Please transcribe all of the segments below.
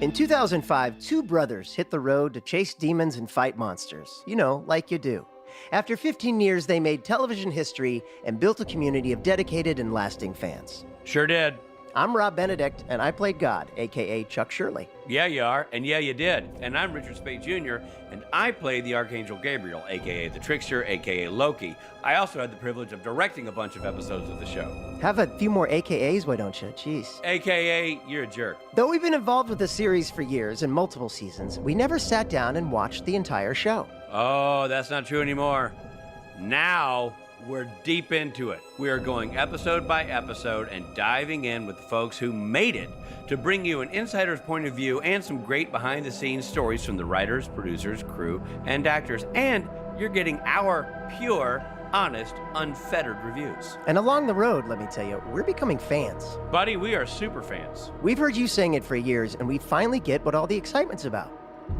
In 2005, two brothers hit the road to chase demons and fight monsters. You know, like you do. After 15 years, they made television history and built a community of dedicated and lasting fans. Sure did. I'm Rob Benedict, and I played God, a.k.a. Chuck Shirley. Yeah, you are, and yeah, you did. And I'm Richard Spade Jr., and I played the Archangel Gabriel, a.k.a. the Trickster, a.k.a. Loki. I also had the privilege of directing a bunch of episodes of the show. Have a few more AKAs, why don't you? Jeez. A.k.a. you're a jerk. Though we've been involved with the series for years and multiple seasons, we never sat down and watched the entire show. Oh, that's not true anymore. Now we're deep into it. We are going episode by episode and diving in with the folks who made it to bring you an insider's point of view and some great behind-the-scenes stories from the writers, producers, crew, and actors. And you're getting our pure, honest, unfettered reviews. And along the road, let me tell you, we're becoming fans. Buddy, we are super fans. We've heard you saying it for years, and we finally get what all the excitement's about.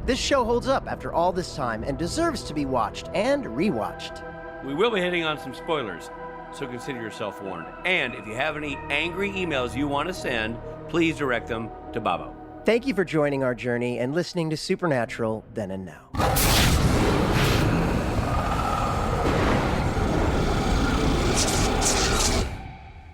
This show holds up after all this time and deserves to be watched and rewatched. We will be hitting on some spoilers, so consider yourself warned. And if you have any angry emails you want to send, please direct them to Babo. Thank you for joining our journey and listening to Supernatural Then and Now.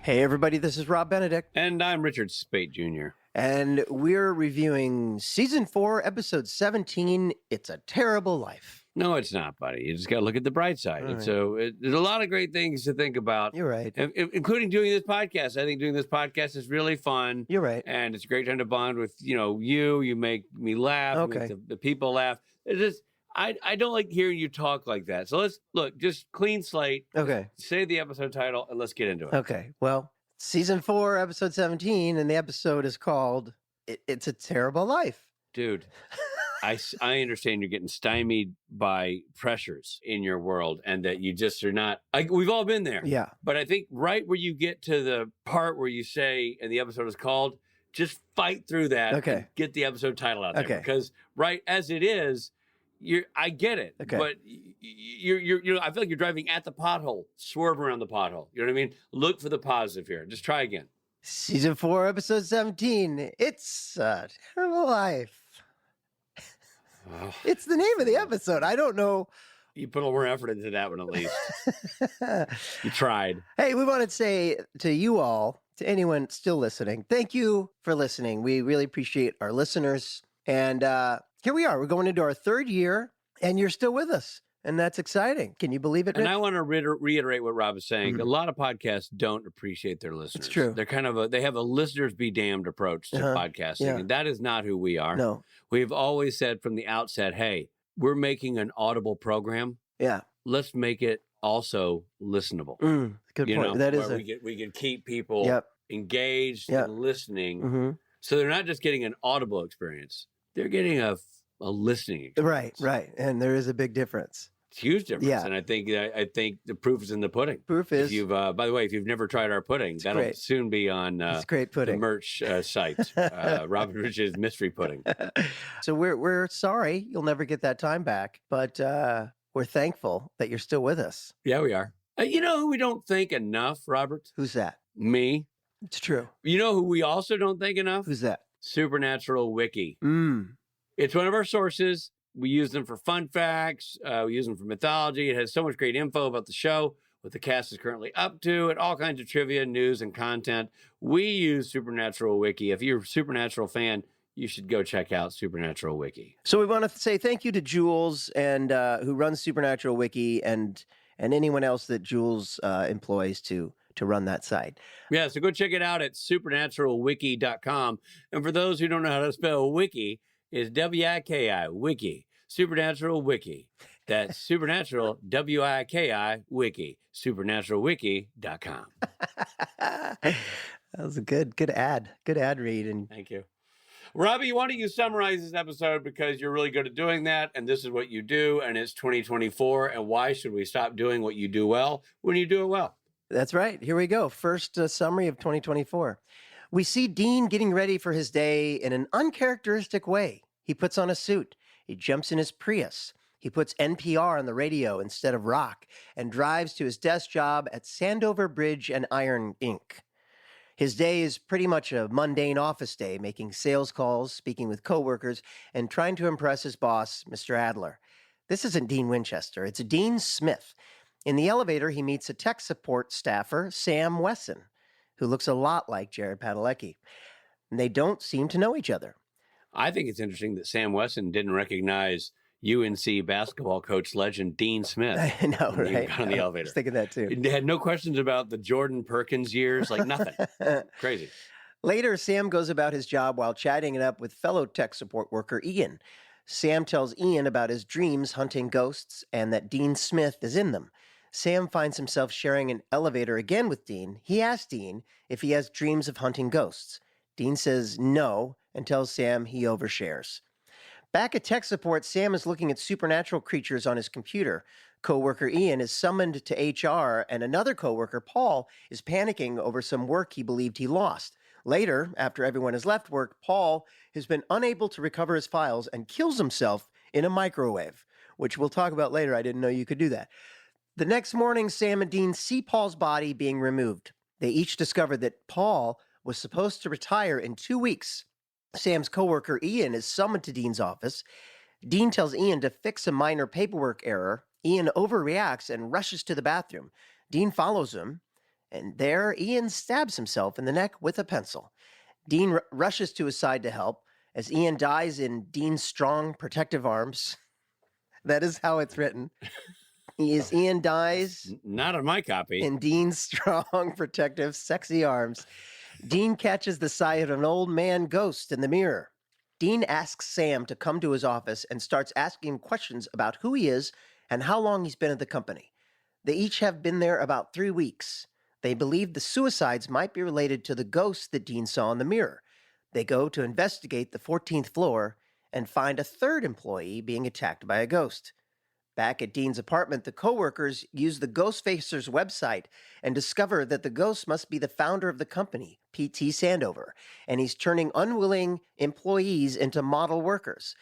Hey everybody, this is Rob Benedict. And I'm Richard Spate Jr. And we're reviewing Season 4, Episode 17, It's a Terrible Life. No, it's not, buddy. You just got to look at the bright side. All right. There's a lot of great things to think about. You're right. Including doing this podcast. I think doing this podcast is really fun. You're right. And it's a great time to bond with, you make me laugh. Okay. You make the people laugh. It's just, I don't like hearing you talk like that. So let's, just clean slate. Okay. Say the episode title and let's get into it. Okay. Well, Season 4, Episode 17, and the episode is called It's a Terrible Life. Dude. I understand you're getting stymied by pressures in your world and that you just are not, we've all been there. Yeah. But I think right where you get to the part where you say, and the episode is called, just fight through that. Okay. And get the episode title out there. Okay. Because right as it is, I get it. Okay. But you're I feel like you're driving at the pothole. Swerve around the pothole. You know what I mean? Look for the positive here. Just try again. Season 4, Episode 17, It's a Terrible Life. Oh. It's the name of the episode. I don't know. You put a little more effort into that one at least. You tried. Hey, we want to say to you all, to anyone still listening, thank you for listening. We really appreciate our listeners. And here we are. We're going into our third year, and you're still with us. And that's exciting. Can you believe it, Rich? And I want to reiterate what Rob is saying. Mhm. A lot of podcasts don't appreciate their listeners. It's true. They're kind of they have a listeners be damned approach to podcasting. Yeah. And that is not who we are. No. We've always said from the outset, hey, we're making an audible program. Yeah. Let's make it also listenable. Good point. That is we can keep people Yep. engaged Yep. and listening. Mm-hmm. So they're not just getting an audible experience. They're getting a listening experience. Right. And there is a big difference. It's a huge difference. Yeah. And I think the proof is in the pudding. Proof is. If you've, by the way, if you've never tried our pudding, that'll great. soon be on It's great the pudding. merch site, Robin Rich's Mystery Pudding. So we're sorry you'll never get that time back, but we're thankful that you're still with us. Yeah, we are. You know who we don't thank enough, Robert? Who's that? Me. It's true. You know who we also don't thank enough? Who's that? Supernatural Wiki. Mm. It's one of our sources. We use them for fun facts. We use them for mythology. It has so much great info about the show, what the cast is currently up to, and all kinds of trivia, news, and content. We use Supernatural Wiki. If you're a Supernatural fan, you should go check out Supernatural Wiki. So we want to say thank you to Jules and who runs Supernatural Wiki and anyone else that Jules employs to run that site. Yeah, so go check it out at supernaturalwiki.com. And for those who don't know how to spell wiki, it's W-I-K-I, wiki. Supernatural Wiki. That's supernatural, W-I-K-I, wiki. Supernaturalwiki.com. That was a good ad. Good ad read. And Thank you. Robbie, why don't you summarize this episode because you're really good at doing that, and this is what you do, and it's 2024, and why should we stop doing what you do well when you do it well? that's right. Here we go. First summary of 2024. We see Dean getting ready for his day in an uncharacteristic way. He puts on a suit. He jumps in his Prius. He puts NPR on the radio instead of rock and drives to his desk job at Sandover Bridge and Iron Inc. His day is pretty much a mundane office day, making sales calls, speaking with coworkers, and trying to impress his boss, Mr. Adler. This isn't Dean Winchester, it's Dean Smith. In the elevator, he meets a tech support staffer, Sam Wesson, who looks a lot like Jared Padalecki. And they don't seem to know each other. I think it's interesting that Sam Wesson didn't recognize UNC basketball coach legend Dean Smith. I know, when he right? got on the I elevator. was thinking that too. He had no questions about the Jordan Perkins years, like nothing. Crazy. Later, Sam goes about his job while chatting it up with fellow tech support worker Ian. Sam tells Ian about his dreams hunting ghosts and that Dean Smith is in them. Sam finds himself sharing an elevator again with Dean. He asks Dean if he has dreams of hunting ghosts. Dean says no and tells Sam he overshares. Back at tech support, Sam is looking at supernatural creatures on his computer. Coworker Ian is summoned to HR, and another coworker, Paul, is panicking over some work he believed he lost. Later, after everyone has left work, Paul has been unable to recover his files and kills himself in a microwave, which we'll talk about later. I didn't know you could do that. The next morning, Sam and Dean see Paul's body being removed. They each discover that Paul was supposed to retire in 2 weeks. Sam's coworker Ian is summoned to Dean's office. Dean tells Ian to fix a minor paperwork error. Ian overreacts and rushes to the bathroom. Dean follows him, and there Ian stabs himself in the neck with a pencil. Dean rushes to his side to help as Ian dies in Dean's strong, protective arms. That is how it's written. Ian dies Not on my copy. in Dean's strong, protective, sexy arms. Dean catches the sight of an old man ghost in the mirror. Dean asks Sam to come to his office and starts asking him questions about who he is and how long he's been at the company. They each have been there about 3 weeks. They believe the suicides might be related to the ghost that Dean saw in the mirror. They go to investigate the 14th floor and find a third employee being attacked by a ghost. Back at Dean's apartment, the coworkers use the Ghostfacer's website and discover that the ghost must be the founder of the company, P.T. Sandover, and he's turning unwilling employees into model workers.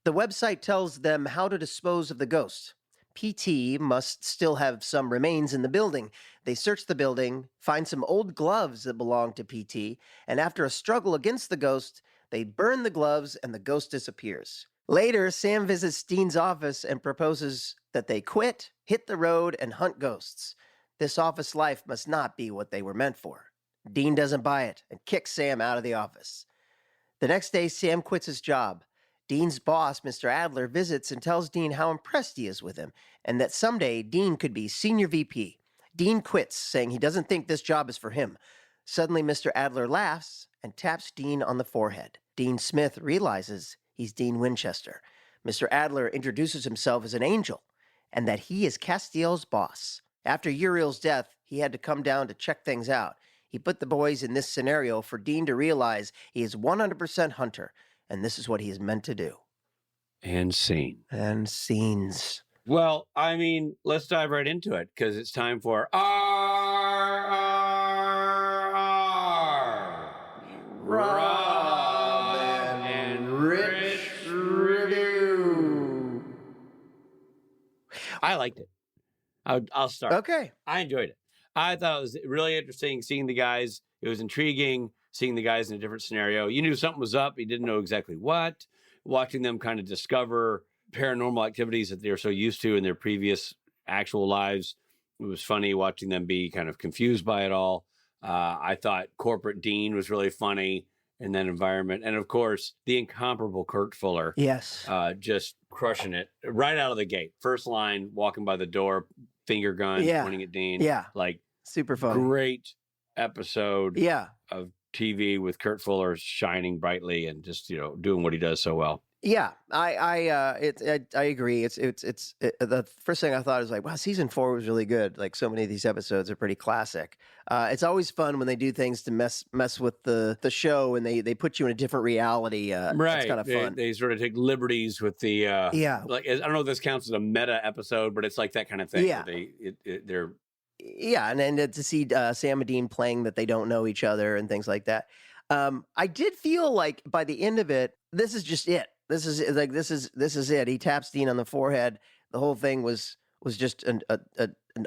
The website tells them how to dispose of the ghost. P.T. must still have some remains in the building. They search the building, find some old gloves that belong to P.T., and after a struggle against the ghost, they burn the gloves and the ghost disappears. Later, Sam visits Dean's office and proposes that they quit, hit the road, and hunt ghosts. This office life must not be what they were meant for. Dean doesn't buy it and kicks Sam out of the office. The next day, Sam quits his job. Dean's boss, Mr. Adler, visits and tells Dean how impressed he is with him and that someday Dean could be senior VP. Dean quits, saying he doesn't think this job is for him. Suddenly, Mr. Adler laughs and taps Dean on the forehead. Dean Smith realizes he's Dean Winchester. Mr. Adler introduces himself as an angel and that he is Castiel's boss. After Uriel's death, he had to come down to check things out. He put the boys in this scenario for Dean to realize he is 100% Hunter, and this is what he is meant to do. And scene. And scenes. Well, I mean, let's dive right into it because it's time for Rob and Rich Review. I liked it. I'll start. Okay. I enjoyed it. I thought it was really interesting seeing the guys. It was intriguing seeing the guys in a different scenario. You knew something was up. You didn't know exactly what. Watching them kind of discover paranormal activities that they were so used to in their previous actual lives. It was funny watching them be kind of confused by it all. I thought Corporate Dean was really funny in that environment. And of course, the incomparable Kurt Fuller. Yes. Just crushing it right out of the gate. First line, walking by the door, finger gun, pointing at Dean. Yeah. Like, super fun. Great episode Yeah. of TV with Kurt Fuller shining brightly and just, doing what he does so well. Yeah, I agree. It's the first thing I thought is like, wow, season 4 was really good. Like so many of these episodes are pretty classic. It's always fun when they do things to mess with the show and they put you in a different reality. Right, it's kind of fun. They sort of take liberties with the like I don't know if this counts as a meta episode, but it's like that kind of thing. Yeah, they're and then to see Sam and Dean playing that they don't know each other and things like that. I did feel like by the end of it, this is just it. This is it. He taps Dean on the forehead. The whole thing was just an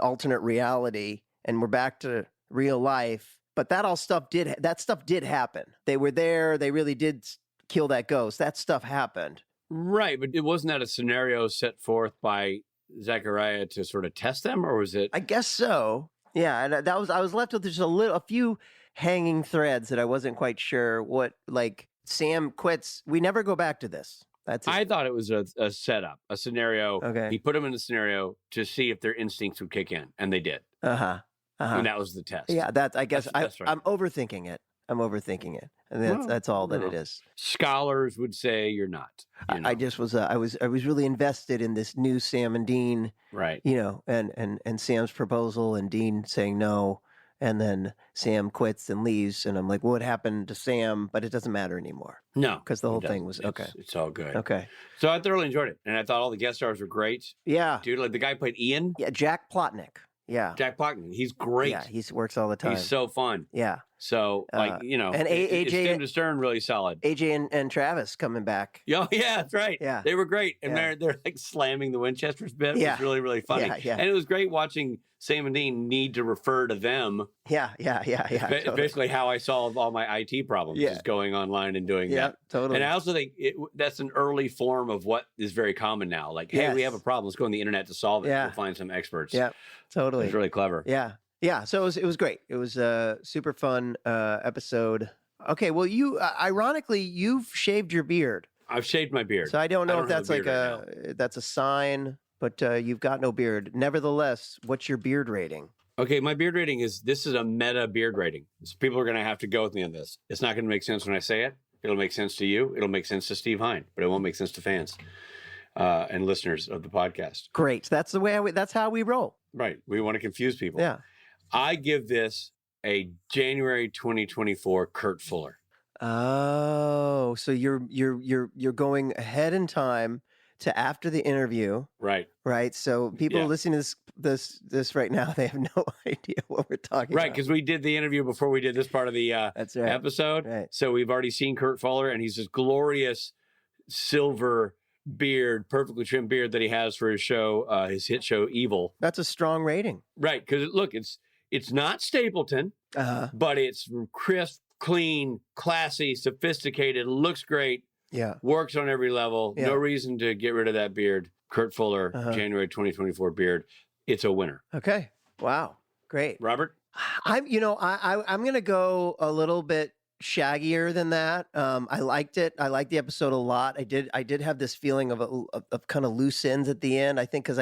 alternate reality, and we're back to real life. But that stuff did happen. They were there. They really did kill that ghost. That stuff happened. Right, but it wasn't that a scenario set forth by Zachariah to sort of test them, or was it? I guess so. Yeah, and I was left with just a few hanging threads that I wasn't quite sure what. Like Sam quits. We never go back to this. That's it. I thought it was a setup, a scenario. Okay. He put them in a scenario to see if their instincts would kick in, and they did. And that was the test. Yeah, I guess that's right. I'm overthinking it. And that's all that it is. Scholars would say you're not. You know? I just was I was really invested in this new Sam and Dean, right? And Sam's proposal and Dean saying no, and then Sam quits and leaves, and I'm like, what happened to Sam? But it doesn't matter anymore. No, because the whole thing was okay. It's all good. Okay. So I thoroughly enjoyed it, and I thought all the guest stars were great. Yeah, dude, like the guy who played Ian. Yeah, Jack Plotnick. Yeah, Jack Plotnick. He's great. Yeah, he works all the time. He's so fun. Yeah. So, and AJ, stem to stern, really solid. AJ and Travis coming back. Oh, yeah, that's right. Yeah. They were great. And they're like slamming the Winchesters bit. It was really, really funny. Yeah. And it was great watching Sam and Dean need to refer to them. Yeah. It's basically how I solve all my IT problems, is going online and doing that. Yeah, totally. And I also think that's an early form of what is very common now. Like, hey, we have a problem. Let's go on the internet to solve it. We'll find some experts. Yeah, totally. It's really clever. Yeah. Yeah, so it was great. It was a super fun episode. Okay, well, ironically, you've shaved your beard. I've shaved my beard. So I don't know if that's like that's a sign, but you've got no beard. Nevertheless, what's your beard rating? Okay, my beard rating this is a meta beard rating. So people are going to have to go with me on this. It's not going to make sense when I say it. It'll make sense to you. It'll make sense to Steve Hine, but it won't make sense to fans and listeners of the podcast. Great. That's the way that's how we roll. Right. We want to confuse people. Yeah. I give this a January 2024 Kurt Fuller. Oh, so you're going ahead in time to after the interview. Right. Right. So people listening to this right now, they have no idea what we're talking about. Right, because we did the interview before we did this part of the episode. Right. So we've already seen Kurt Fuller, and he's this glorious silver beard, perfectly trimmed beard that he has for his show, his hit show Evil. That's a strong rating. Right, because look, it's not Stapleton, but it's crisp, clean, classy, sophisticated, looks great. Yeah. Works on every level. Yeah. No reason to get rid of that beard. Kurt Fuller, January 2024 beard. It's a winner. Okay. Wow. Great. Robert? I'm going to go a little bit shaggier than that. I liked it. I liked the episode a lot. I did have this feeling of kind of loose ends at the end. I think because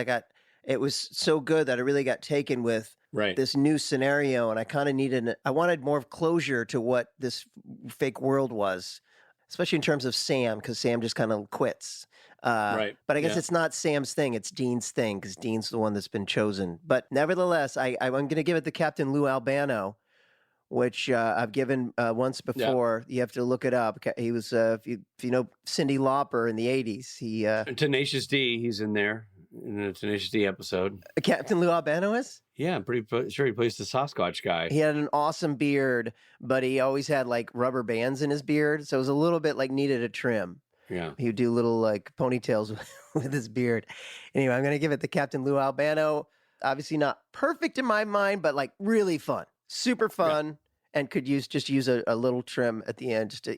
it was so good that I really got taken with this new scenario, and I kind of I wanted more closure to what this fake world was, especially in terms of Sam, because Sam just kind of quits. But I guess it's not Sam's thing; it's Dean's thing, because Dean's the one that's been chosen. But nevertheless, I'm going to give it to Captain Lou Albano, which I've given once before. Yeah. You have to look it up. He was, if you know Cyndi Lauper in the '80s, he Tenacious D. He's in there in a Tenacious D episode. Captain Lou Albano is. Yeah, I'm pretty sure he plays the Sasquatch guy. He had an awesome beard, but he always had like rubber bands in his beard, so it was a little bit like needed a trim. Yeah, he would do little like ponytails with his beard. Anyway, I'm going to give it to Captain Lou Albano. Obviously not perfect in my mind, but like really fun, super fun, and could use a little trim at the end just to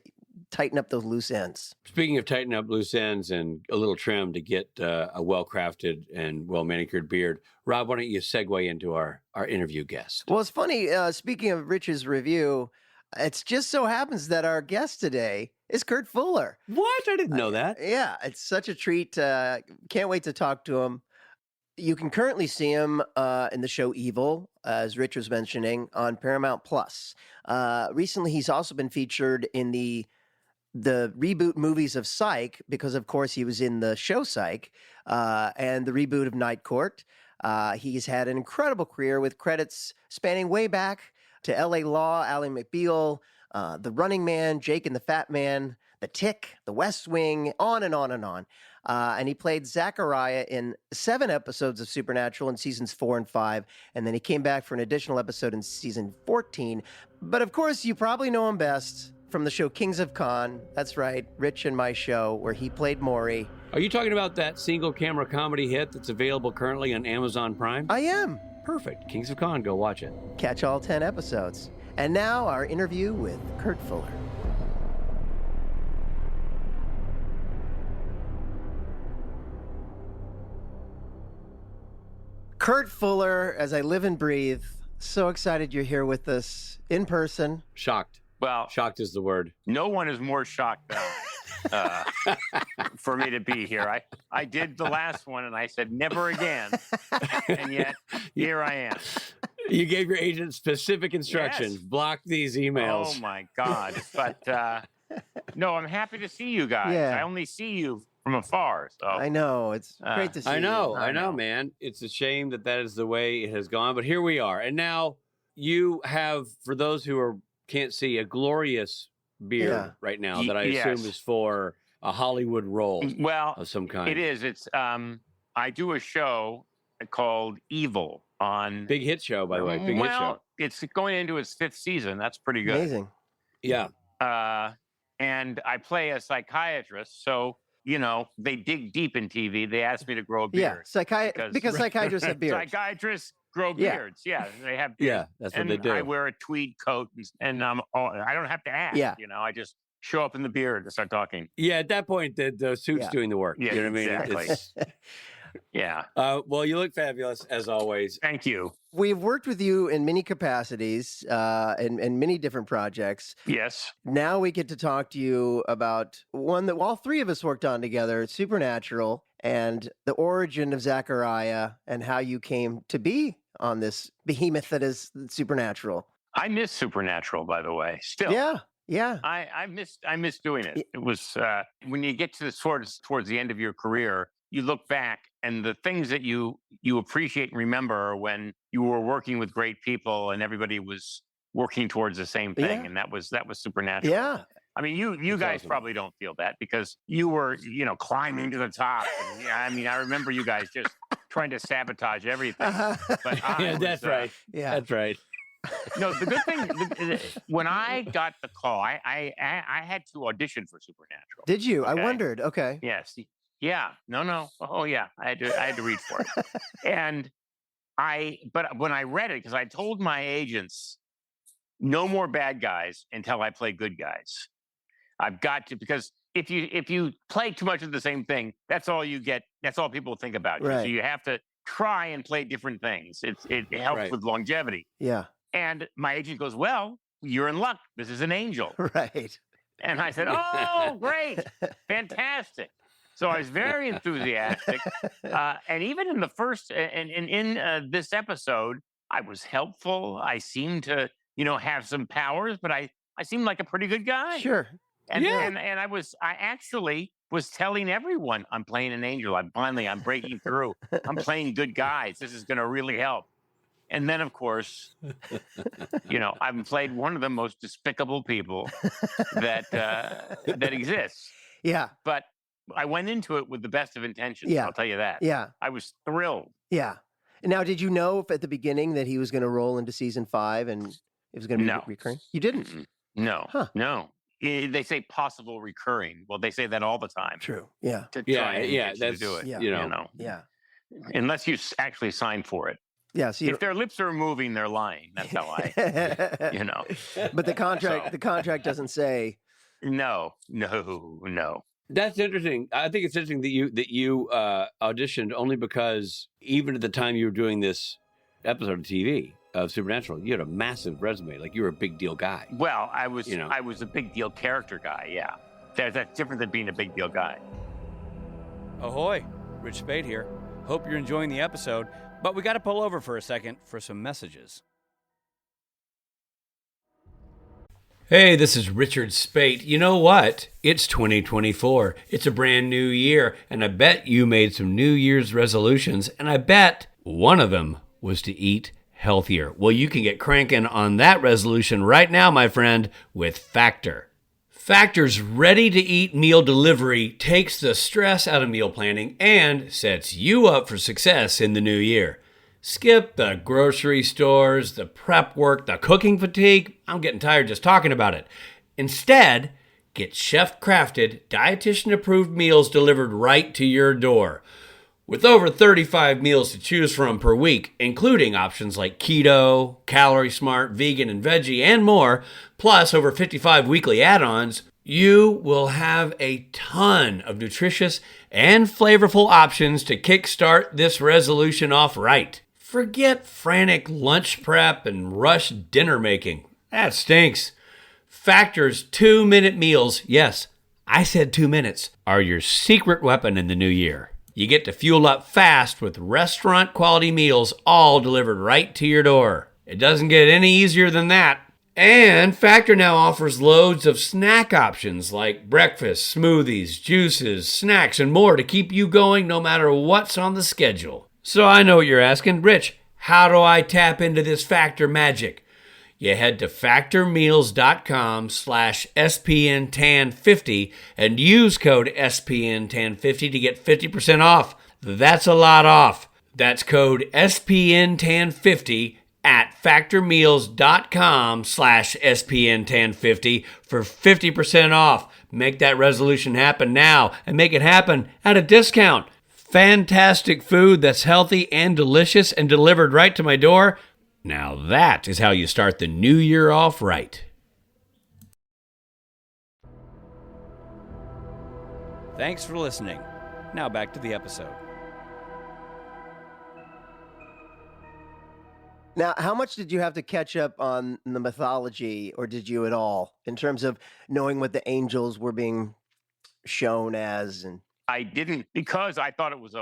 tighten up those loose ends. Speaking of tighten up loose ends and a little trim to get a well-crafted and well-manicured beard, Rob, why don't you segue into our interview guest? Well, it's funny. Speaking of Rich's review, it's just so happens that our guest today is Kurt Fuller. What? I didn't know that. Yeah, it's such a treat. Can't wait to talk to him. You can currently see him in the show Evil, as Rich was mentioning, on Paramount Plus. Recently, he's also been featured in the reboot movies of Psych, because, of course, he was in the show Psych, and the reboot of Night Court. He's had an incredible career with credits spanning way back to L.A. Law, Ally McBeal, The Running Man, Jake and the Fat Man, The Tick, The West Wing, on and on and on. And he played Zachariah in 7 episodes of Supernatural in seasons 4 and 5, and then he came back for an additional episode in season 14. But of course, you probably know him best from the show Kings of Con. That's right, Rich and my show, where he played Maury. Are you talking about that single camera comedy hit that's available currently on Amazon Prime? I am. Perfect. Kings of Con, go watch it. Catch all 10 episodes. And now our interview with Kurt Fuller. Kurt Fuller, as I live and breathe, so excited you're here with us in person. Shocked. Well, Shocked is the word. no one is more shocked than for me to be here. I did the last one and I said never again, and yet here I am. You gave your agent specific instructions. Yes. Block these emails. Oh my God! But no, I'm happy to see you guys. Yeah. I only see you from afar. So I know. It's great to see I know, I know. man. It's a shame that is the way it has gone, but here we are. And now you have, for those who can't see, a glorious beard right now that I assume is for a Hollywood role well, of some kind. it is. It's I do a show called Evil on Big hit show, by the way. Big hit show. It's going into its 5th season. That's pretty good. Amazing. Yeah. And I play a psychiatrist, so they dig deep in TV. They asked me to grow a beard. Yeah, because psychiatrists have beards. Psychiatrists grow beards. Yeah, they have beards. Yeah, that's what they do. I wear a tweed coat, and I don't have to act. Yeah. I just show up in the beard and start talking. Yeah, at that point, the suit's doing the work. Yeah, you know what exactly. I mean? It's, Yeah. well, you look fabulous, as always. Thank you. We've worked with you in many capacities and many different projects. Yes. Now we get to talk to you about one that all three of us worked on together, Supernatural, and the origin of Zachariah and how you came to be on this behemoth that is Supernatural. I miss Supernatural, by the way. Still. Yeah. I miss doing it. It was when you get to towards the end of your career, you look back and the things that you appreciate and remember are when you were working with great people and everybody was working towards the same thing, and that was Supernatural. Yeah. I mean, you guys awesome. probably don't feel that because you were climbing to the top. And, I remember you guys just trying to sabotage everything. But That's right. Yeah. That's right. No, the good thing when I got the call, I had to audition for Supernatural. Did you? I Okay. wondered. Okay. Yes. Yeah. No. Oh yeah. I had to read for it. And but when I read it, because I told my agents, no more bad guys until I play good guys. I've got to, because if you play too much of the same thing, that's all you get. That's all people think about you. Right. So you have to try and play different things. It helps Right. with longevity. Yeah. And my agent goes, well, you're in luck. This is an angel. Right. And I said, oh, great. Fantastic. So I was very enthusiastic. And even in the first, and in this episode, I was helpful. I seemed to, have some powers, but I seemed like a pretty good guy. Sure. And Yeah. and I actually was telling everyone I'm playing an angel. I'm breaking through. I'm playing good guys. This is going to really help. And then, of course, I've played one of the most despicable people that exists. Yeah. But I went into it with the best of intentions. Yeah. I'll tell you that. Yeah. I was thrilled. Yeah. Now, did you know at the beginning that he was going to roll into season 5 and it was going to be No. recurring? You didn't? Mm-mm. No. Huh. No. They say possible recurring. Well, they say that all the time. True. Yeah. To Yeah, try and yeah, get you to that's- do it. yeah. You Yeah. Unless you actually sign for it. Yeah. So If their lips are moving, they're lying. That's how I. But the contract, doesn't say. No. That's interesting. I think it's interesting that you auditioned only because even at the time you were doing this episode of TV of Supernatural, you had a massive resume. Like you were a big deal guy. Well, I was a big deal character guy. Yeah, that's different than being a big deal guy. Ahoy, Rich Spade here. Hope you're enjoying the episode, but we got to pull over for a second for some messages. Hey, this is Richard Spate. You know what? It's 2024. It's a brand new year, and I bet you made some New Year's resolutions, and I bet one of them was to eat healthier. Well, you can get cranking on that resolution right now, my friend, with Factor. Factor's ready-to-eat meal delivery takes the stress out of meal planning and sets you up for success in the new year. Skip the grocery stores, the prep work, the cooking fatigue. I'm getting tired just talking about it. Instead, get chef-crafted, dietitian-approved meals delivered right to your door. With over 35 meals to choose from per week, including options like keto, calorie smart, vegan, and veggie, and more, plus over 55 weekly add-ons, you will have a ton of nutritious and flavorful options to kickstart this resolution off right. Forget frantic lunch prep and rush dinner making. That stinks. Factor's 2-minute meals, yes, I said 2 minutes, are your secret weapon in the new year. You get to fuel up fast with restaurant quality meals all delivered right to your door. It doesn't get any easier than that. And Factor now offers loads of snack options like breakfast, smoothies, juices, snacks, and more to keep you going no matter what's on the schedule. So I know what you're asking, Rich, how do I tap into this Factor magic? You head to factormeals.com/SPNTAN50 and use code SPNTAN50 to get 50% off. That's a lot off. That's code SPNTAN50 at factormeals.com/SPNTAN50 for 50% off. Make that resolution happen now and make it happen at a discount. Fantastic food that's healthy and delicious and delivered right to my door. Now that is how you start the new year off right. Thanks for listening. Now back to the episode. Now, how much did you have to catch up on the mythology, or did you at all, in terms of knowing what the angels were being shown as? And I didn't, because I thought it was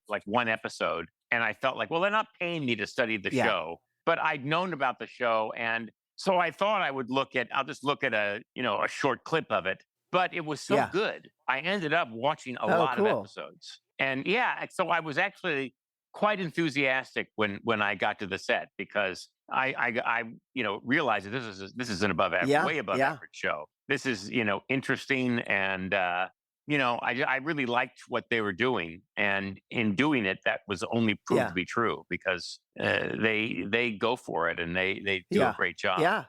like one episode, and I felt like, well, they're not paying me to study the show, but I'd known about the show, and so I thought I would I'll just look at a short clip of it. But it was so good, I ended up watching a lot of episodes, and so I was actually quite enthusiastic when I got to the set, because I realized that this is an way above average show. This is interesting, and I really liked what they were doing, and in doing it, that was only proved to be true, because they go for it, and they do a great job.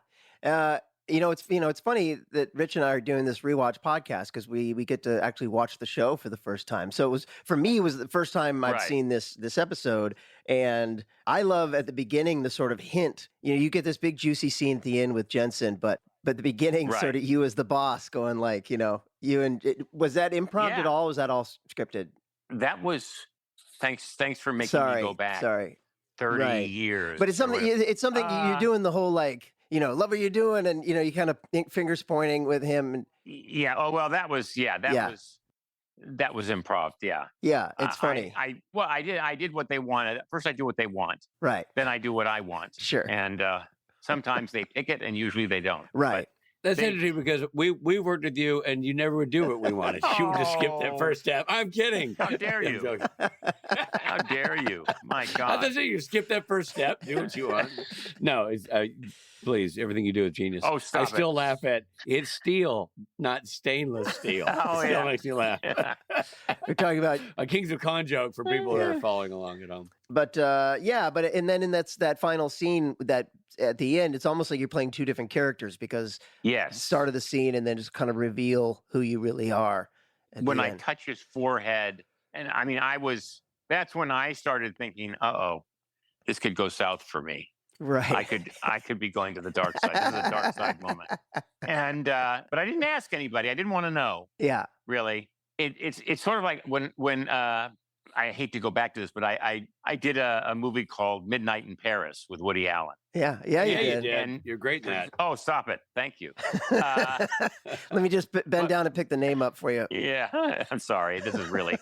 It's funny that Rich and I are doing this rewatch podcast because we get to actually watch the show for the first time. So for me, it was the first time I'd seen this episode, and I love at the beginning the sort of hint. You get this big juicy scene at the end with Jensen, but the beginning sort of you as the boss going like, was that improv at all? Was that all scripted? That was thanks for making me go back. 30 years. But it's something you're doing the whole like. Love what you're doing, and you kind of fingers pointing with him. And Oh well, that was improv. Yeah, it's funny. I did what they wanted. First, I do what they want. Right. Then I do what I want. Sure. And sometimes they pick it, and usually they don't. Right. That's interesting, because we worked with you, and you never would do what we wanted. You would just skip that first step. I'm kidding. How dare you? How dare you? My God. I thought you skip that first step. Do what you want. No, it's, please, everything you do is genius. Oh, stop I still laugh at it's steel, not stainless steel. Oh, it still makes me laugh. We're talking about a Kings of Con joke for people who are following along at home. But and then in that final scene that at the end, it's almost like you're playing two different characters, because start of the scene and then just kind of reveal who you really are. When I touch his forehead, and I mean, that's when I started thinking, this could go south for me. Right. I could be going to the dark side. This is a dark side moment. And but I didn't ask anybody. I didn't want to know. Yeah. Really. It's sort of like when I hate to go back to this, but I did a movie called Midnight in Paris with Woody Allen. Yeah, you did. And you're great in that. Oh, stop it. Thank you. Let me just bend down and pick the name up for you. Yeah, I'm sorry. This is really.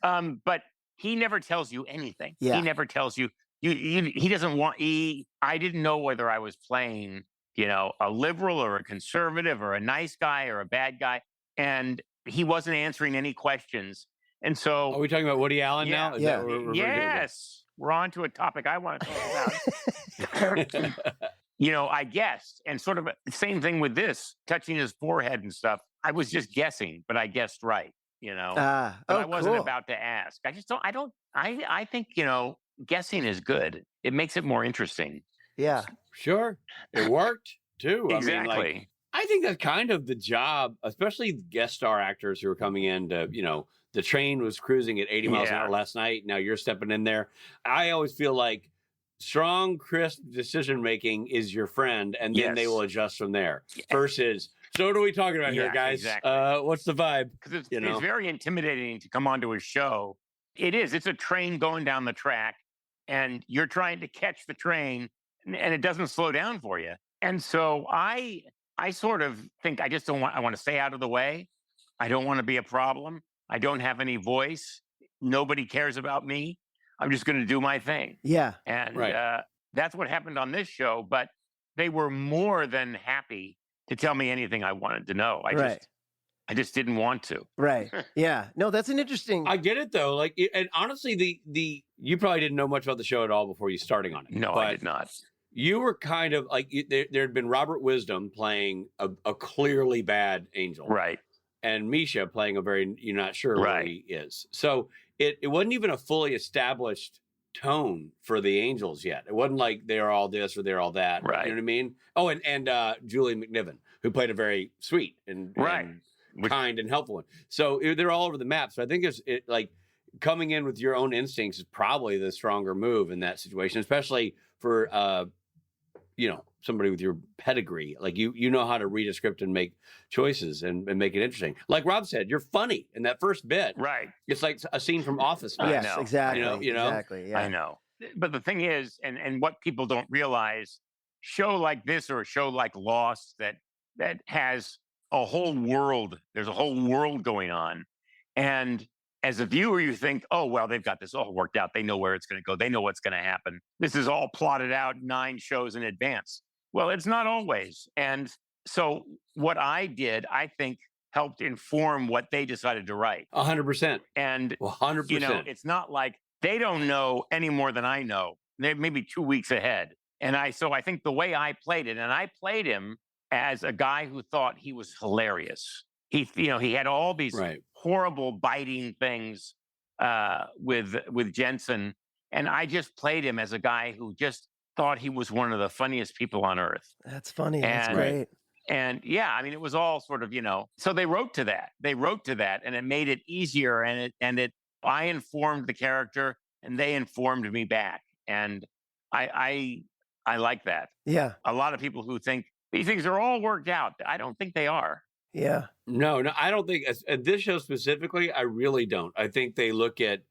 But he never tells you anything. Yeah. He never tells you. He doesn't want. I didn't know whether I was playing, a liberal or a conservative or a nice guy or a bad guy, and he wasn't answering any questions. And so, are we talking about Woody Allen now? Is that what yes, we're on to a topic I want to talk about. I guessed, and sort of the same thing with this, touching his forehead and stuff. I was just guessing, but I guessed right. But I wasn't about to ask. I just don't. I think guessing is good. It makes it more interesting. Yeah, sure. It worked too. Exactly. I think that's kind of the job, especially guest star actors who are coming in to, the train was cruising at 80 miles an hour last night. Now you're stepping in there. I always feel like strong, crisp decision making is your friend, and then they will adjust from there. Versus, so what are we talking about here, guys? Exactly. What's the vibe? Because it's very intimidating to come onto a show. It is. It's a train going down the track, and you're trying to catch the train, and it doesn't slow down for you. And so I sort of think I just don't want. I want to stay out of the way. I don't want to be a problem. I don't have any voice. Nobody cares about me. I'm just going to do my thing. Yeah. And that's what happened on this show. But they were more than happy to tell me anything I wanted to know. I just didn't want to. Right. Yeah. No, that's an interesting. I get it though. Like, and honestly, the you probably didn't know much about the show at all before you starting on it. No, I did not. You were kind of like there had been Robert Wisdom playing a clearly bad angel, right? And Misha playing a very you're not sure who he is. So it wasn't even a fully established tone for the angels yet. It wasn't like they're all this or they're all that. Right. You know what I mean? Oh, and Julie McNiven, who played a very sweet and kind and helpful one. So they're all over the map. So I think it's like coming in with your own instincts is probably the stronger move in that situation, especially for somebody with your pedigree. Like you know how to read a script and make choices and make it interesting. Like Rob said, you're funny in that first bit. Right. It's like a scene from Office. Yes, exactly. Exactly. Yeah. I know. But the thing is, and what people don't realize, show like this or a show like Lost that has a whole world. There's a whole world going on. And as a viewer, you think, oh, well, they've got this all worked out. They know where it's going to go. They know what's going to happen. This is all plotted out 9 shows in advance. Well, it's not always. And so what I did, I think, helped inform what they decided to write. 100%. And 100%. It's not like they don't know any more than I know. They're maybe 2 weeks ahead. And so I think the way I played it, and I played him as a guy who thought he was hilarious. He had all these horrible biting things with Jensen, and I just played him as a guy who just thought he was one of the funniest people on earth. That's funny. That's great. And it was all sort of, so they wrote to that. And it made it easier. I informed the character and they informed me back. And I like that. Yeah. A lot of people who think these things are all worked out. I don't think they are. Yeah. No, I don't think this show specifically, I really don't. I think they look at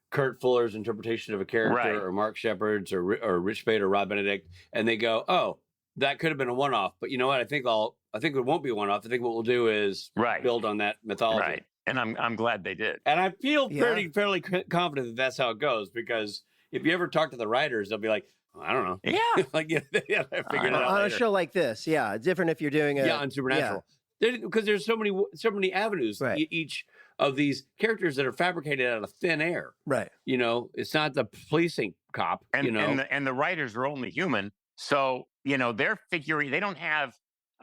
Kurt Fuller's interpretation of a character or Mark Shepard's or Rich Spade or Rob Benedict, and they go, oh, that could have been a one-off. But you know what? I think it won't be a one-off. I think what we'll do is build on that mythology. Right. And I'm glad they did. And I feel fairly confident that that's how it goes, because if you ever talk to the writers, they'll be like, I don't know. Yeah. I figured it out on later. a show like this. Yeah. It's different if you're doing on Supernatural. Because there's so many avenues. Each of these characters that are fabricated out of thin air. Right. It's not the policing cop. And the writers are only human. So, they're figuring, they don't have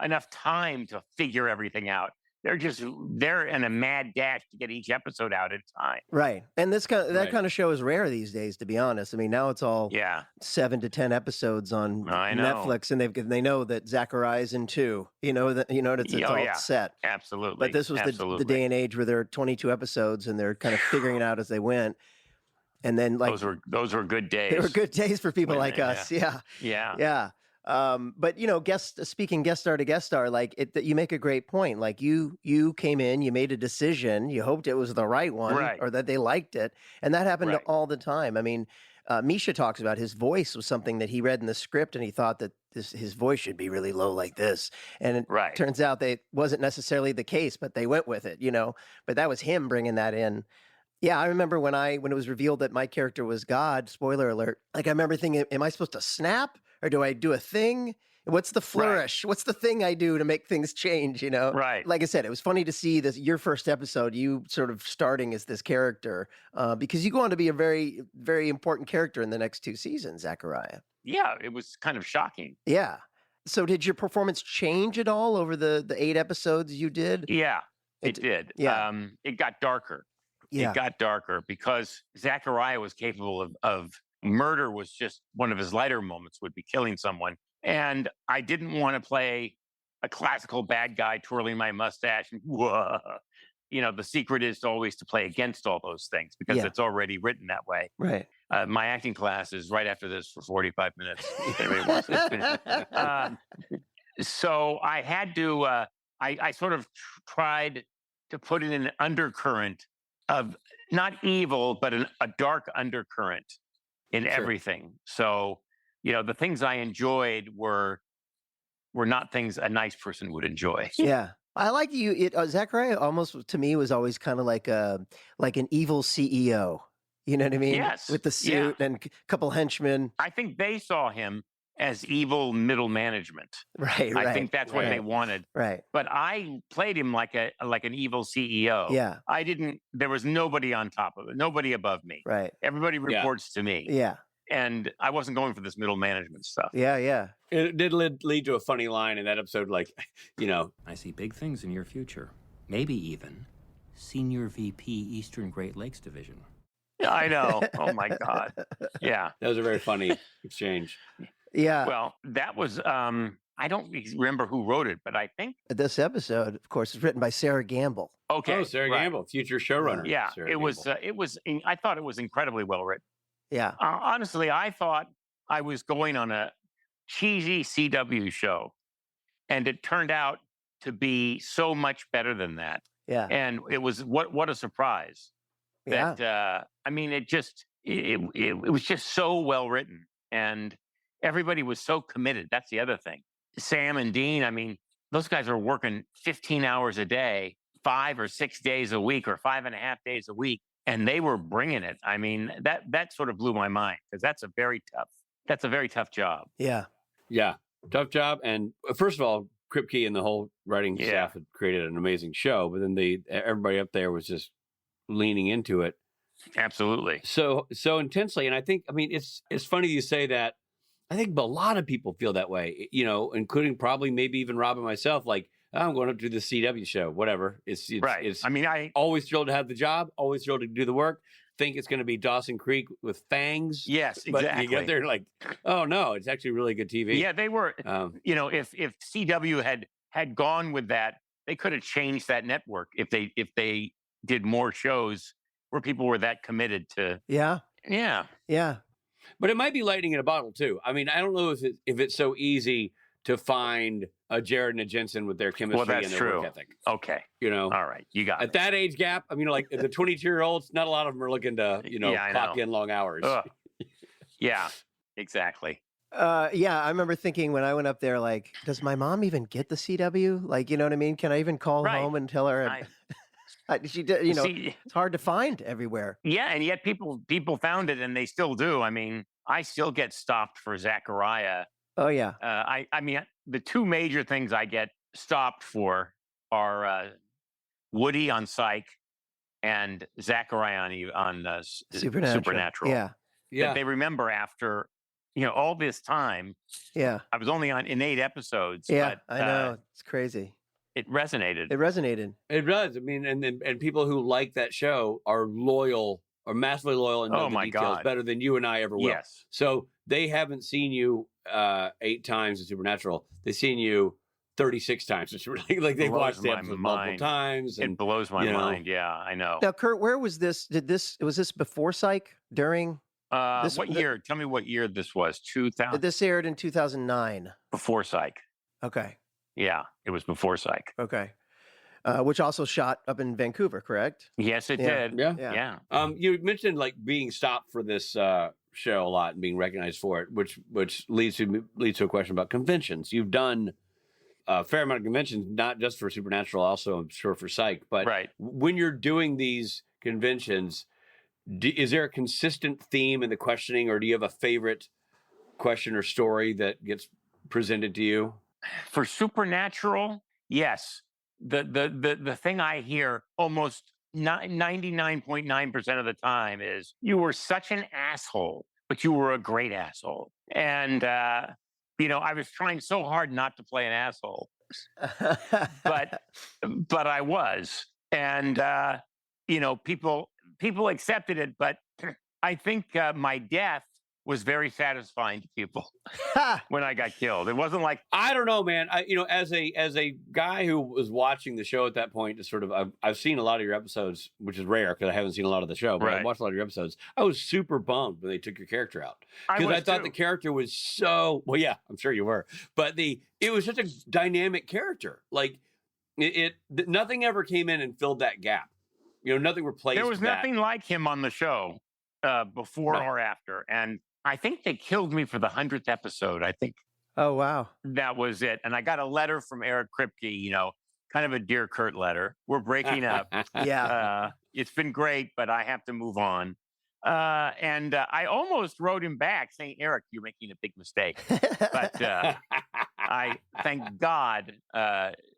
enough time to figure everything out. They're in a mad dash to get each episode out at a time. Right. And that kind of show is rare these days, to be honest. I mean, now it's all 7 to 10 episodes on Netflix, and they know that Zachariah's in 2. It's all set. Absolutely. But this was the day and age where there are 22 episodes and they're kind of figuring it out as they went. And then those were good days. They were good days for people like us. Yeah. Yeah. But speaking guest star to guest star, you make a great point. Like you came in, you made a decision, you hoped it was the right one, or that they liked it, and that happened all the time. I mean, Misha talks about his voice was something that he read in the script, and he thought that his voice should be really low like this, and it turns out that wasn't necessarily the case, but they went with it, But that was him bringing that in. Yeah, I remember when it was revealed that my character was God, spoiler alert, I remember thinking, am I supposed to snap or do I do a thing? What's the flourish? What's the thing I do to make things change, Right. Like I said, it was funny to see your first episode, you sort of starting as this character, because you go on to be a very, very important character in the next 2 seasons, Zachariah. Yeah, it was kind of shocking. Yeah. So did your performance change at all over the 8 episodes you did? Yeah, it did. Yeah. It got darker. Yeah. It got darker because Zachariah was capable of murder. Was just one of his lighter moments, would be killing someone. And I didn't want to play a classical bad guy twirling my mustache and whoa. The secret is always to play against all those things because it's already written that way. Right. My acting class is right after this for 45 minutes. If anybody wants it. So I had to, I sort of tried to put in an undercurrent of not evil, but a dark undercurrent in everything. So, the things I enjoyed were not things a nice person would enjoy. Yeah. I like you. Zachariah almost to me was always kind of like an evil CEO. You know what I mean? Yes. With the suit and a couple henchmen. I think they saw him as evil middle management. Right. I think that's what they wanted. Right. But I played him like an evil CEO. Yeah. There was nobody on top of it, nobody above me. Right. Everybody reports to me. Yeah. And I wasn't going for this middle management stuff. Yeah. Yeah. It did lead to a funny line in that episode, like, I see big things in your future. Maybe even Senior VP Eastern Great Lakes Division. I know. Oh, my God. Yeah. that was a very funny exchange. Yeah. Well, that was, I don't remember who wrote it, but I think. This episode, of course, is written by Sarah Gamble. Okay. Oh, Sarah Gamble, future showrunner. Yeah. Sarah It was, Gamble. I thought it was incredibly well written. Yeah. Honestly, I thought I was going on a cheesy CW show, and it turned out to be so much better than that. Yeah. And it was what a surprise. Yeah. That it was just so well written, and everybody was so committed. That's the other thing. Sam and Dean, I mean, those guys are working 15 hours a day, 5 or 6 days a week, or 5.5 days a week, and they were bringing it. I mean, that sort of blew my mind because that's a very tough job. Yeah. Yeah, tough job. And first of all, Kripke and the whole writing staff had created an amazing show, but then everybody up there was just leaning into it Absolutely. so intensely. And I think, it's funny you say that. I think a lot of people feel that way, including probably maybe even Rob and myself. Like, I'm going up to the CW show, whatever. It's right. It's, I always thrilled to have the job, always thrilled to do the work. Think it's going to be Dawson Creek with fangs. Yes, But exactly. you get there like, oh no, it's actually really good TV. Yeah, they were. If CW had gone with that, they could have changed that network if they did more shows where people were that committed to. Yeah. Yeah. Yeah. But it might be lightning in a bottle too. I don't know if it's so easy to find a Jared and a Jensen with their chemistry and their work ethic. Okay. All right. You got at it. that age gap. Like the 22-year-olds, not a lot of them are looking to clock in long hours. Yeah. Exactly. Yeah, I remember thinking when I went up there, like, does my mom even get the CW? Like, you know what I mean? Can I even call home and tell her? She did. It's hard to find everywhere. Yeah, and yet people found it, and they still do. I mean, I still get stopped for Zachariah. Oh yeah. The two major things I get stopped for are Woody on Psych and Zachariah on Supernatural. Yeah. That they remember after all this time. Yeah. I was only in 8 episodes. Yeah, but, I know. It's crazy. It resonated. It does. And people who like that show are loyal, or massively loyal, and know the details better than you and I ever will. Yes. So they haven't seen you 8 times in Supernatural. They've seen you 36 times. It's really like they've watched the episode multiple times. It blows my mind. Yeah, I know. Now, Kurt, where was this? Was this before Psych? During? What year? Tell me what year this was. 2000. This aired in 2009. Before Psych. Okay. Yeah, it was before Psych. Okay. Which also shot up in Vancouver, correct? Yes, it did. Yeah. You mentioned like being stopped for this show a lot and being recognized for it, which leads to a question about conventions. You've done a fair amount of conventions, not just for Supernatural, also I'm sure for Psych. But when you're doing these conventions, is there a consistent theme in the questioning, or do you have a favorite question or story that gets presented to you? For Supernatural, yes. The thing I hear almost 99.9% of the time is, you were such an asshole, but you were a great asshole. And, I was trying so hard not to play an asshole, but I was. And, people accepted it. But I think my death was very satisfying to people Ha! when I got killed. It wasn't like, I don't know, man. As a guy who was watching the show at that point, to sort of, I've seen a lot of your episodes, which is rare because I haven't seen a lot of the show. But I Right. watched a lot of your episodes. I was super bummed when they took your character out I because I was thought too. the character was so well. Yeah, I'm sure you were, but it was such a dynamic character. Like nothing ever came in and filled that gap. Nothing replaced. There was that. nothing like him on the show before No. or after. And I think they killed me for the 100th episode. I think Oh, wow. that was it. And I got a letter from Eric Kripke, kind of a Dear Kurt letter. We're breaking up. Yeah. It's been great, but I have to move on. And I almost wrote him back saying, Eric, you're making a big mistake. But I, thank God,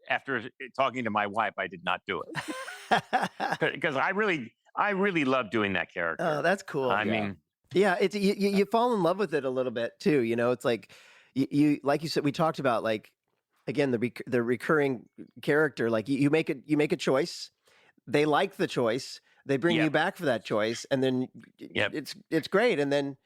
after talking to my wife, I did not do it. Because I really love doing that character. Oh, that's cool. I mean, Yeah, it's you fall in love with it a little bit too. It's like you like you said, we talked about, like, again, the recurring character. Like you make a choice, they like the choice, they bring you Yep. back for that choice, and then Yep. it's great, and then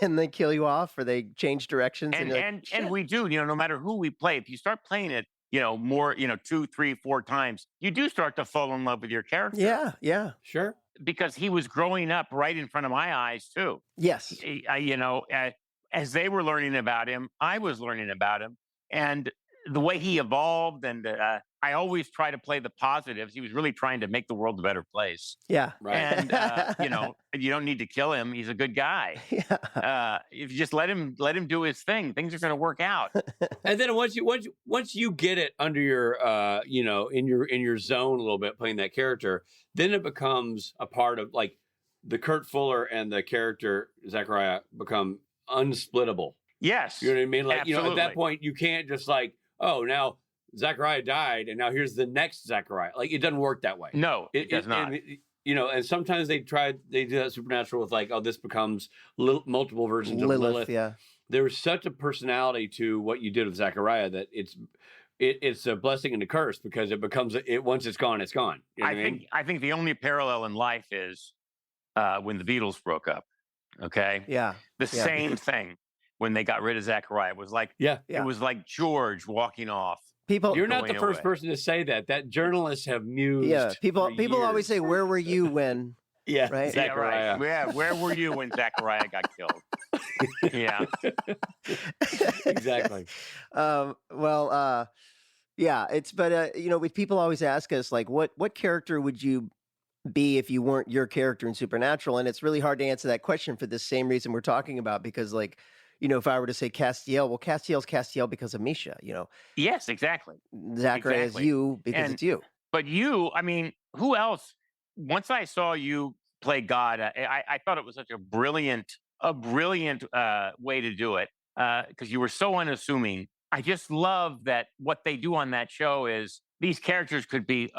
they kill you off or they change directions, and you're like, and we do, no matter who we play, if you start playing it, more, 2, 3, 4 times, you do start to fall in love with your character. yeah, Sure. Because he was growing up right in front of my eyes too. yes, As they were learning about him, I was learning about him, and the way he evolved. And I always try to play the positives. He was really trying to make the world a better place. yeah, Right. And you don't need to kill him. He's a good guy. yeah, If you just let him do his thing, things are going to work out. And then once you get it under your in your zone a little bit playing that character, then it becomes a part of, like, the Kurt Fuller and the character Zachariah become unsplittable. Yes, You know what I mean? Like, at absolutely. that point you can't just, like, oh, now Zachariah died and now here's the next Zachariah. Like, it doesn't work that way. No, it does not. And sometimes they do that supernatural with, like, oh, this becomes multiple versions of Lilith. yeah, There was such a personality to what you did with Zachariah that it's a blessing and a curse, because it becomes once it's gone, it's gone. You know what I mean? I think the only parallel in life is when the Beatles broke up. Okay, yeah, the yeah. same thing when they got rid of Zachariah. It was like Yeah. Yeah. it was like George walking off. People, You're not the going first away. person to say that. That journalists have mused. yeah, people for always years. say, "Where were you when?" Yeah, Right? Zachariah. Yeah, right. Yeah, where were you when Zachariah got killed? Yeah. Exactly. Well, yeah, but with people always ask us, like, what character would you be if you weren't your character in Supernatural? And it's really hard to answer that question for the same reason we're talking about, because, like, if I were to say Castiel, well, Castiel's Castiel because of Misha. Yes, exactly. Zachariah Exactly. is you because And- it's you. But you, I mean, who else? Once I saw you play God, I thought it was such a brilliant way to do it, because you were so unassuming. I just love that what they do on that show is these characters could be,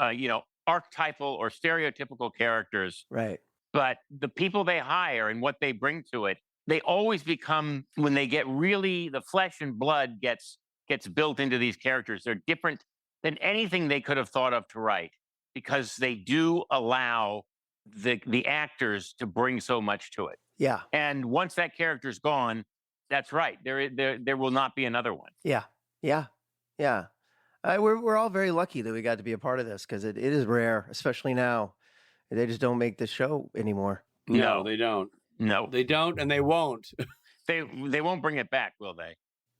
archetypal or stereotypical characters, Right. but the people they hire and what they bring to it, they always become, when they get really, the flesh and blood gets built into these characters. They're different than anything they could have thought of to write, because they do allow the actors to bring so much to it. Yeah. And once that character's gone, that's right. There will not be another one. Yeah. Yeah. Yeah. We're all very lucky that we got to be a part of this, because it is rare, especially now. They just don't make the show anymore. No, No. they don't. No, They don't, and they won't. they won't bring it back, will they?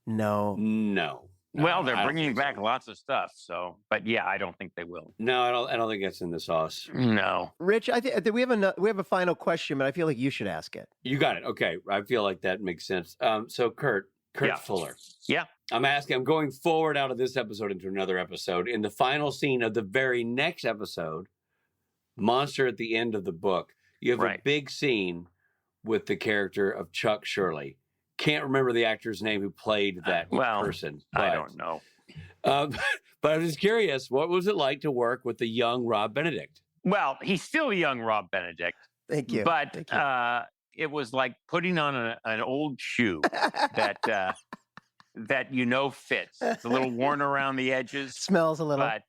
No. No. Well, I they're don't bringing think back so. lots of stuff. So, but yeah, I don't think they will. No, I don't think that's in the sauce. No. Rich, I think we have a final question, but I feel like you should ask it. You got it. Okay, I feel like that makes sense. So Kurt Yeah. Fuller. Yeah. I'm going forward out of this episode into another episode. In the final scene of the very next episode, monster at the end of the book, you have a Right. big scene with the character of Chuck Shirley. Can't remember the actor's name who played that well, person. I don't know. But I was curious, what was it like to work with the young Rob Benedict? Well, he's still young Rob Benedict, Thank you. but Thank you. it was like putting on an old shoe that fits. It's a little worn around the edges, Smells a little. but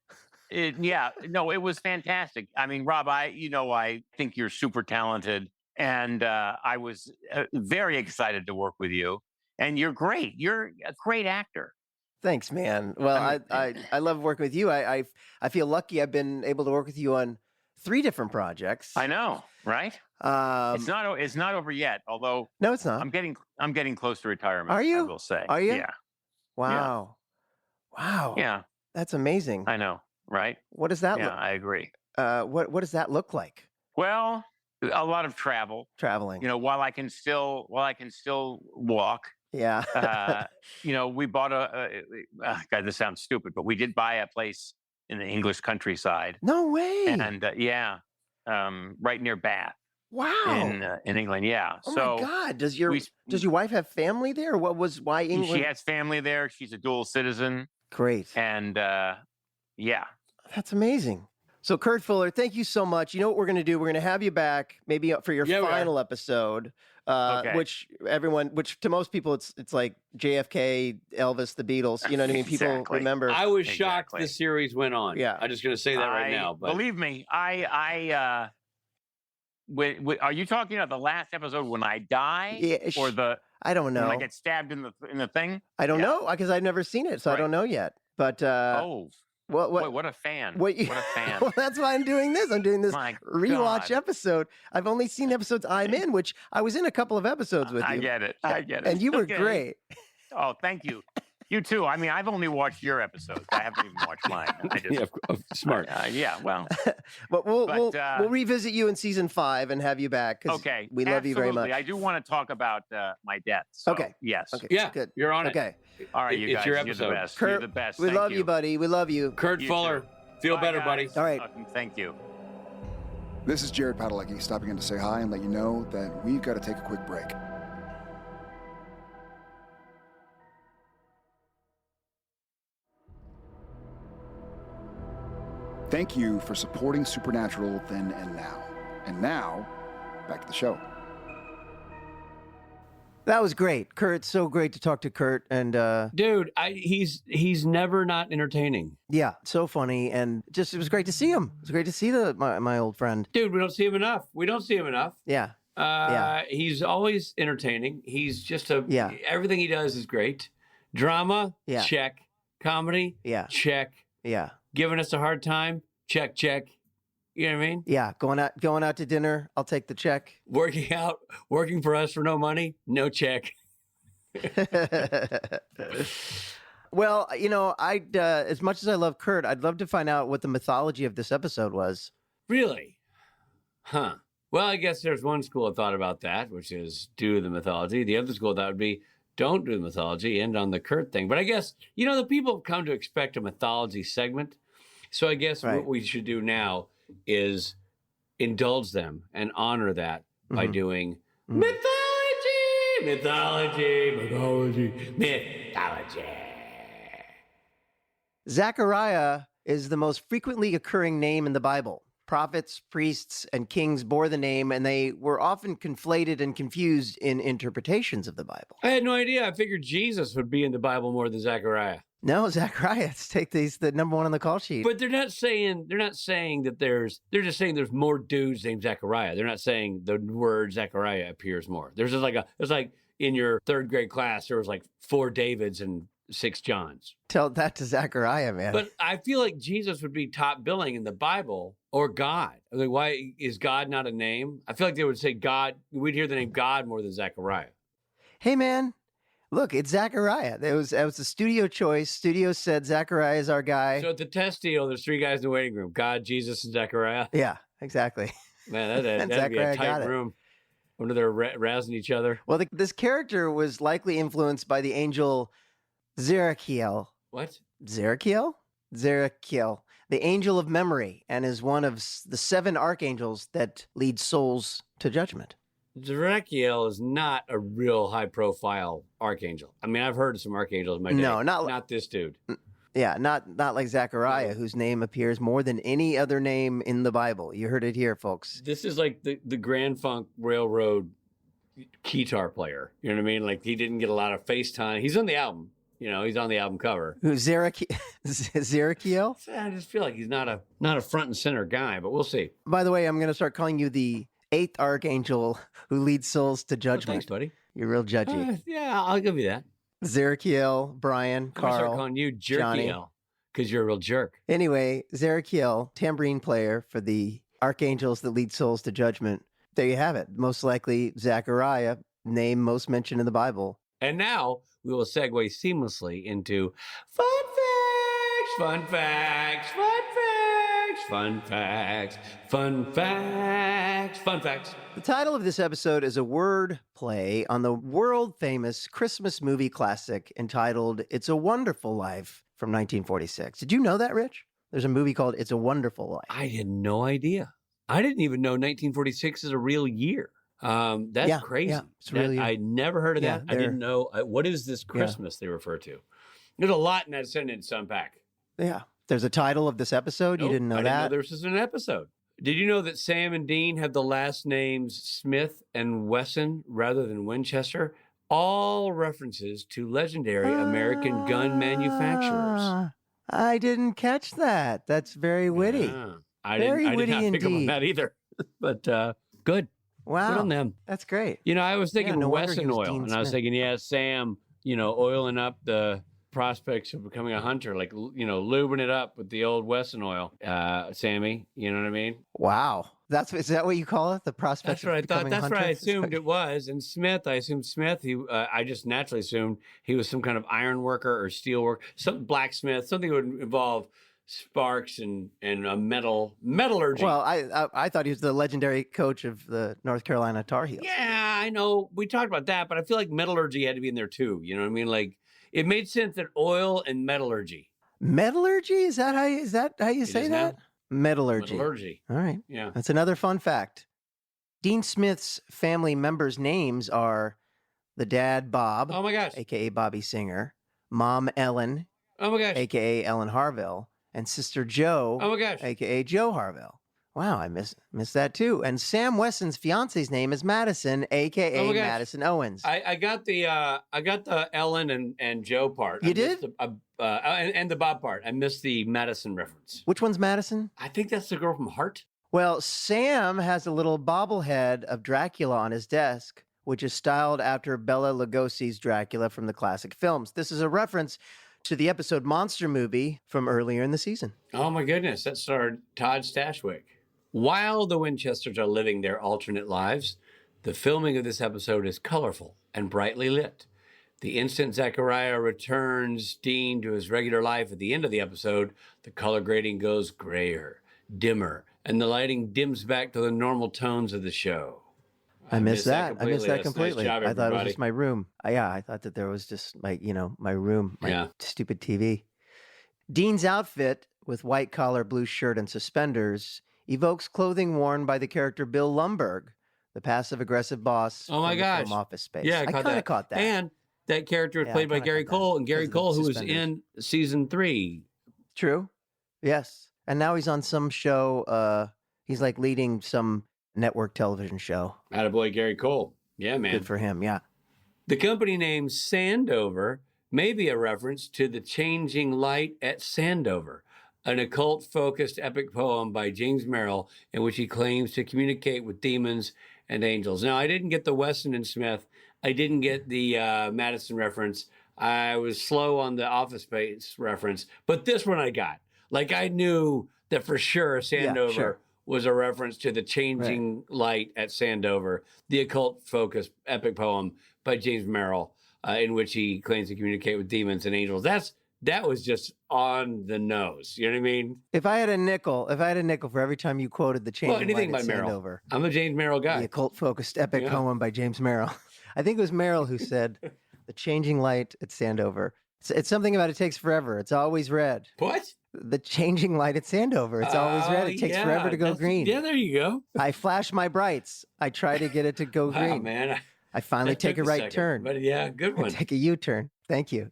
it was fantastic. I mean, Rob, I think you're super talented. And I was very excited to work with you. And you're great. You're a great actor. Thanks, man. Well, I love working with you. I feel lucky. I've been able to work with you on 3 different projects. I know, right? It's not over yet. Although no, it's not. I'm getting close to retirement. Are you? I will say. Are you? Yeah. Wow. Wow. Yeah. That's amazing. I know, right? What does that Yeah, look? I agree. What does that look like? Well, a lot of travel. Traveling. You know, while I can still walk. Yeah. You know, we bought God, this sounds stupid, but we did buy a place in the English countryside. No way. And right near Bath. Wow. In England, yeah. Oh so my God! Does your wife have family there? Why England? She has family there. She's a dual citizen. Great. And yeah, that's amazing. So Kurt Fuller, thank you so much. You know what we're going to do? We're going to have you back maybe for your final episode, Okay. which to most people it's like JFK, Elvis, the Beatles. You know what I mean? People Exactly. remember. I was shocked Exactly. the series went on. Yeah. I'm just going to say that right now. But believe me, are you talking about the last episode when I die, Yeah, or the I don't know. when I get stabbed in the thing? I don't Yeah. know because I've never seen it, so I Right. don't know yet. But Boy, what what a fan! what you- What a fan! well, that's why I'm doing this. I'm doing this My rewatch God. episode. I've only seen episodes I'm in, which I was in a couple of episodes with you. I get it. I get it. And you were Okay. great. Oh, thank you. You too. I mean, I've only watched your episodes. I haven't even watched mine. I just, yeah, smart. yeah. Well, But we'll But, we'll revisit you in season 5 and have you back because okay. we love you very Absolutely. much. I do want to talk about my death. So, Okay. Yes. Okay. Yeah, Good. you're on it. Okay. All right, you It's guys. your You're episode. the best. Kurt, You're the best. we Thank love you, buddy. We love you. Kurt You Fuller, too. feel Bye, better, guys. buddy. All right. Thank you. This is Jared Padalecki stopping in to say hi and let you know that we've got to take a quick break. Thank you for supporting Supernatural then and now. And now, back to the show. That was great, Kurt. So great to talk to Kurt, and Dude, he's never not entertaining. yeah, so funny, and just it was great to see him. It was great to see my old friend. Dude, we don't see him enough. Yeah. He's always entertaining. He's just Yeah. everything he does is great. Drama, Yeah. check. Comedy, Yeah. check. Yeah. Giving us a hard time, check. You know what I mean? Yeah. Going out to dinner. I'll take the check. Working for us for no money, no check. Well, you know, I'd as much as I love Kurt, I'd love to find out what the mythology of this episode was. Really? Huh. Well, I guess there's one school of thought about that, which is do the mythology. The other school of thought would be don't do the mythology, end on the Kurt thing. But I guess, you know, the people have come to expect a mythology segment. So I guess Right. what we should do now is indulge them and honor that by Mhm. doing Mhm. mythology. Zachariah is the most frequently occurring name in the Bible. Prophets, priests, and kings bore the name, and they were often conflated and confused in interpretations of the Bible. I had no idea. I figured Jesus would be in the Bible more than Zachariah. No, Zachariah, let's take the number one on the call sheet. But they're not saying that they're just saying there's more dudes named Zachariah. They're not saying the word Zachariah appears more. There's just it's like in your third grade class, there was like 4 Davids and 6 Johns. Tell that to Zachariah, man. But I feel like Jesus would be top billing in the Bible or God. Like, why is God not a name? I feel like they would say God. We'd hear the name God more than Zachariah. Hey, man, look, it's Zachariah. That was a studio choice. Studio said Zachariah is our guy. So at the test deal, there's 3 guys in the waiting room: God, Jesus, and Zachariah. Yeah, exactly. Man, that'd be Zachariah a got tight it. room. Wonder they're razzing each other. Well, this character was likely influenced by the angel Zerachiel. What? Zerachiel, the angel of memory, and is one of the 7 archangels that lead souls to judgment. Zerachiel is not a real high-profile archangel. I mean, I've heard of some archangels in my day. No, not this dude. Yeah, not like Zachariah, whose name appears more than any other name in the Bible. You heard it here, folks. This is like the Grand Funk Railroad guitar player. You know what I mean? Like, he didn't get a lot of face time. He's on the album. You know, he's on the album cover. Who's Zerachiel? I just feel like he's not a front and center guy, but we'll see. By the way, I'm going to start calling you the eighth archangel who leads souls to Oh, judgment. thanks, buddy. You're real judgy. Yeah, I'll give you that. Zerachiel, Brian, I'm gonna start Carl, calling you Johnny. Jerkiel because you're a real jerk. Anyway, Zerachiel, tambourine player for the archangels that lead souls to judgment. There you have it. Most likely Zachariah, name most mentioned in the Bible. And now we will segue seamlessly into fun facts, fun facts, fun facts, fun facts, fun facts, fun facts. The title of this episode is a word play on the world-famous Christmas movie classic entitled It's a Wonderful Life from 1946. Did you know that, Rich? There's a movie called It's a Wonderful Life. I had no idea. I didn't even know 1946 is a real year. That's crazy. Yeah, it's a real year. I never heard of Yeah, that. I didn't know. What is this Christmas they refer to? There's a lot in that sentence to unpack. Yeah. There's a title of this episode. You Nope, didn't know I that? didn't know there was an episode. Did you know that Sam and Dean have the last names Smith and Wesson rather than Winchester? All references to legendary American gun manufacturers. Ah, I didn't catch that. That's very witty. Yeah. I Very did witty not pick up on indeed. that either. But good. Good Wow. on them. That's great. You know, I was thinking no wonder Wesson he was oil, Dean and I was Smith. thinking, yeah, Sam, oiling up the prospects of becoming a hunter, like, lubing it up with the old Wesson oil, Sammy. You know what I mean? Wow. Is that what you call it? The prospect That's what I of thought. becoming That's a what I hunter? assumed it was. And Smith, I assumed Smith. I just naturally assumed he was some kind of iron worker or steel worker, some blacksmith, something that would involve sparks and metallurgy. Well, I thought he was the legendary coach of the North Carolina Tar Heels. Yeah, I know. We talked about that, but I feel like metallurgy had to be in there too. You know what I mean? Like it made sense that oil and metallurgy. Metallurgy? Is that how you It say is that? now. Metallurgy. Metallurgy. All right. Yeah. That's another fun fact. Dean Smith's family members' names are the dad, Bob, Oh my gosh. a.k.a. Bobby Singer, mom, Ellen, Oh my gosh. a.k.a. Ellen Harville, and sister Joe, Oh my gosh. a.k.a. Joe Harville. Wow, I missed that too. And Sam Wesson's fiance's name is Madison, a.k.a. Oh my gosh. Madison Owens. I got the Ellen and Joe part. You I missed did? and the Bob part. I missed the Madison reference. Which one's Madison? I think that's the girl from Heart. Well, Sam has a little bobblehead of Dracula on his desk, which is styled after Bela Lugosi's Dracula from the classic films. This is a reference to the episode Monster Movie from earlier in the season. Oh my goodness, that starred Todd Stashwick. While the Winchesters are living their alternate lives, the filming of this episode is colorful and brightly lit. The instant Zachariah returns Dean to his regular life at the end of the episode, the color grading goes grayer, dimmer, and the lighting dims back to the normal tones of the show. I missed that. I missed that That's a nice completely. job, I thought it was everybody. just my room. I thought that there was just my room, my Yeah. stupid TV. Dean's outfit with white collar, blue shirt, and suspenders evokes clothing worn by the character Bill Lumberg, the passive-aggressive boss Oh my from the gosh. film Office Space. Yeah, I kind of caught that. And that character was Yeah, played I by kinda Gary caught that Cole, and Gary because of the Cole, who was suspenders. in season 3. True. Yes. And now he's on some show. He's like leading some network television show. Attaboy, Gary Cole. Yeah, man. Good for him. Yeah. The company name Sandover may be a reference to The Changing Light at Sandover, an occult-focused epic poem by James Merrill in which he claims to communicate with demons and angels. Now, I didn't get the Wesson and Smith. I didn't get the Madison reference. I was slow on the Office Space reference, but this one I got. Like, I knew that for sure Sandover sure. was a reference to The Changing Light at Sandover, the occult-focused epic poem by James Merrill, in which he claims to communicate with demons and angels. That was just on the nose. You know what I mean? If I had a nickel for every time you quoted the Changing anything Light by at Merrill. Sandover, I'm a James Merrill the guy. occult-focused epic Yeah. poem by James Merrill. I think it was Merrill who said, "The Changing Light at Sandover." It's something about it takes forever. It's always red. What? The changing light at Sandover. It's always red. It takes forever to go green. Yeah, there you go. I flash my brights. I try to get it to go Wow, green. man. I finally That take took a right second, turn. But yeah, good one. Take a U-turn. Thank you.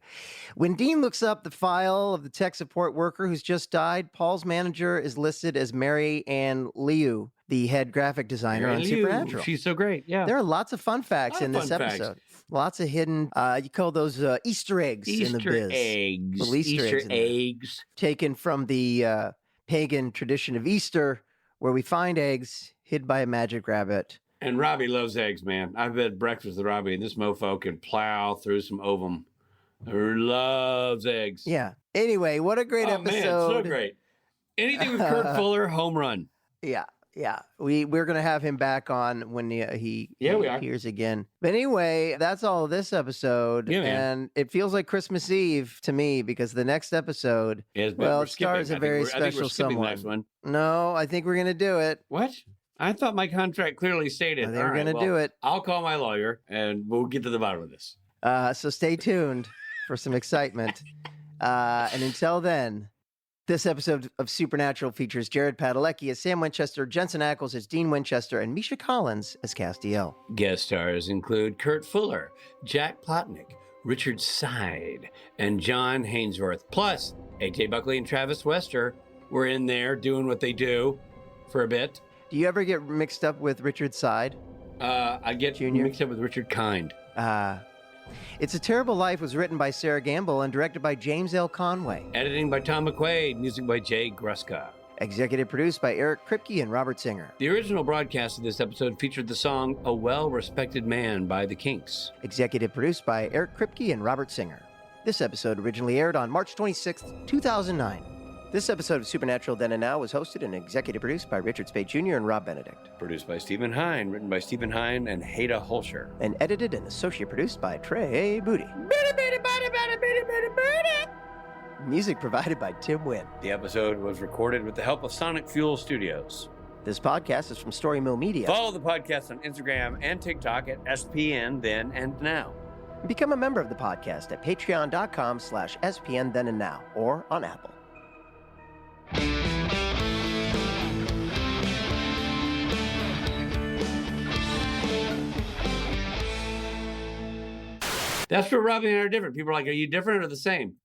When Dean looks up the file of the tech support worker who's just died, Paul's manager is listed as Mary Ann Liu, the head graphic designer on Mary Lou, Supernatural. She's so great. Yeah. There are lots of fun facts Lot of in this fun facts. episode. Lots of hidden, you call those Easter eggs in the Easter biz. eggs. Little Easter eggs in there. eggs. Taken from the pagan tradition of Easter, where we find eggs hid by a magic rabbit. And Robbie loves eggs, man. I've had breakfast with Robbie, and this mofo can plow through some ovum. Loves eggs. Yeah. Anyway, what a great episode. Man, so great. Anything with Kurt Fuller, home run. Yeah. Yeah. We're going to have him back on when he we are. appears again. But anyway, that's all of this episode. Yeah, man. And it feels like Christmas Eve to me because the next episode, it stars a very special someone. The next one. No, I think we're going to do it. What? I thought my contract clearly stated. I think we're going to do it. I'll call my lawyer and we'll get to the bottom of this. So stay tuned for some excitement. And until then, this episode of Supernatural features Jared Padalecki as Sam Winchester, Jensen Ackles as Dean Winchester, and Misha Collins as Castiel. Guest stars include Kurt Fuller, Jack Plotnick, Richard Side, and John Hainsworth. Plus, A.J. Buckley and Travis Wester were in there doing what they do for a bit. Do you ever get mixed up with Richard Side? I get Junior? mixed up with Richard Kind. It's a Terrible Life was written by Sarah Gamble and directed by James L. Conway. Editing by Tom McQuaid, music by Jay Gruska. Executive produced by Eric Kripke and Robert Singer. The original broadcast of this episode featured the song A Well-Respected Man by the Kinks. Executive produced by Eric Kripke and Robert Singer. This episode originally aired on March 26th, 2009. This episode of Supernatural Then and Now was hosted and executive produced by Richard Spade Jr. and Rob Benedict. Produced by Stephen Hine, written by Stephen Hine and Haida Holscher. And edited and associate produced by Trey Booty. Music provided by Tim Wynn. The episode was recorded with the help of Sonic Fuel Studios. This podcast is from Story Mill Media. Follow the podcast on Instagram and TikTok at SPN Then and Now. Become a member of the podcast at patreon.com/SPN Then and Now or on Apple. That's where Robbie and I are different. People are like, are you different or the same?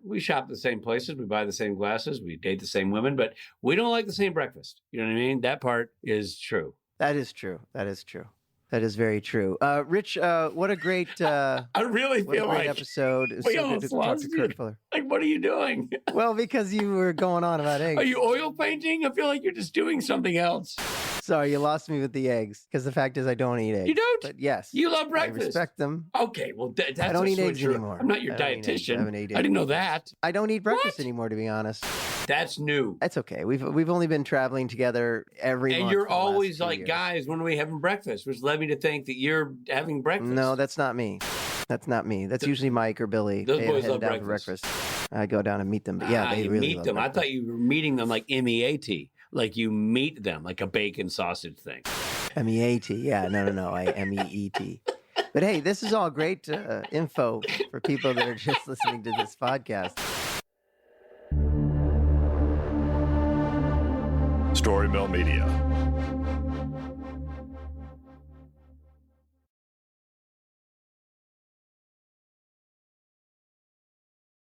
We shop at the same places. We buy the same glasses. We date the same women, but we don't like the same breakfast. You know what I mean? That part is true. That is true. That is true. That is very true. Rich, what a great I really feel like episode. It's we so good almost to talk lost to you. Kurt Fuller. Like, what are you doing? Well, because you were going on about eggs. Are you oil painting? I feel like you're just doing something else. Sorry, you lost me with the eggs. Because the fact is I don't eat eggs. You don't? But yes. You love breakfast. I respect them. Okay, well, that's I don't a eat eggs switcher. anymore. I'm not your I don't eat eggs. I dietitian. haven't ate I didn't know that. I don't eat breakfast What? anymore, to be honest. That's new. That's okay. We've only been traveling together every month. And you're for the last always 2 like, years. guys, when are we having breakfast? Which led me to think that you're having breakfast. No, that's not me. That's not me. That's usually Mike or Billy. Those They boys head love down for breakfast. I go down and meet them. But yeah, they you really meet love them. breakfast. I thought you were meeting them like MEAT. Like you meet them, like a bacon sausage thing. MEAT. Yeah, no. I MEET. But hey, this is all great info for people that are just listening to this podcast. Story Mill Media.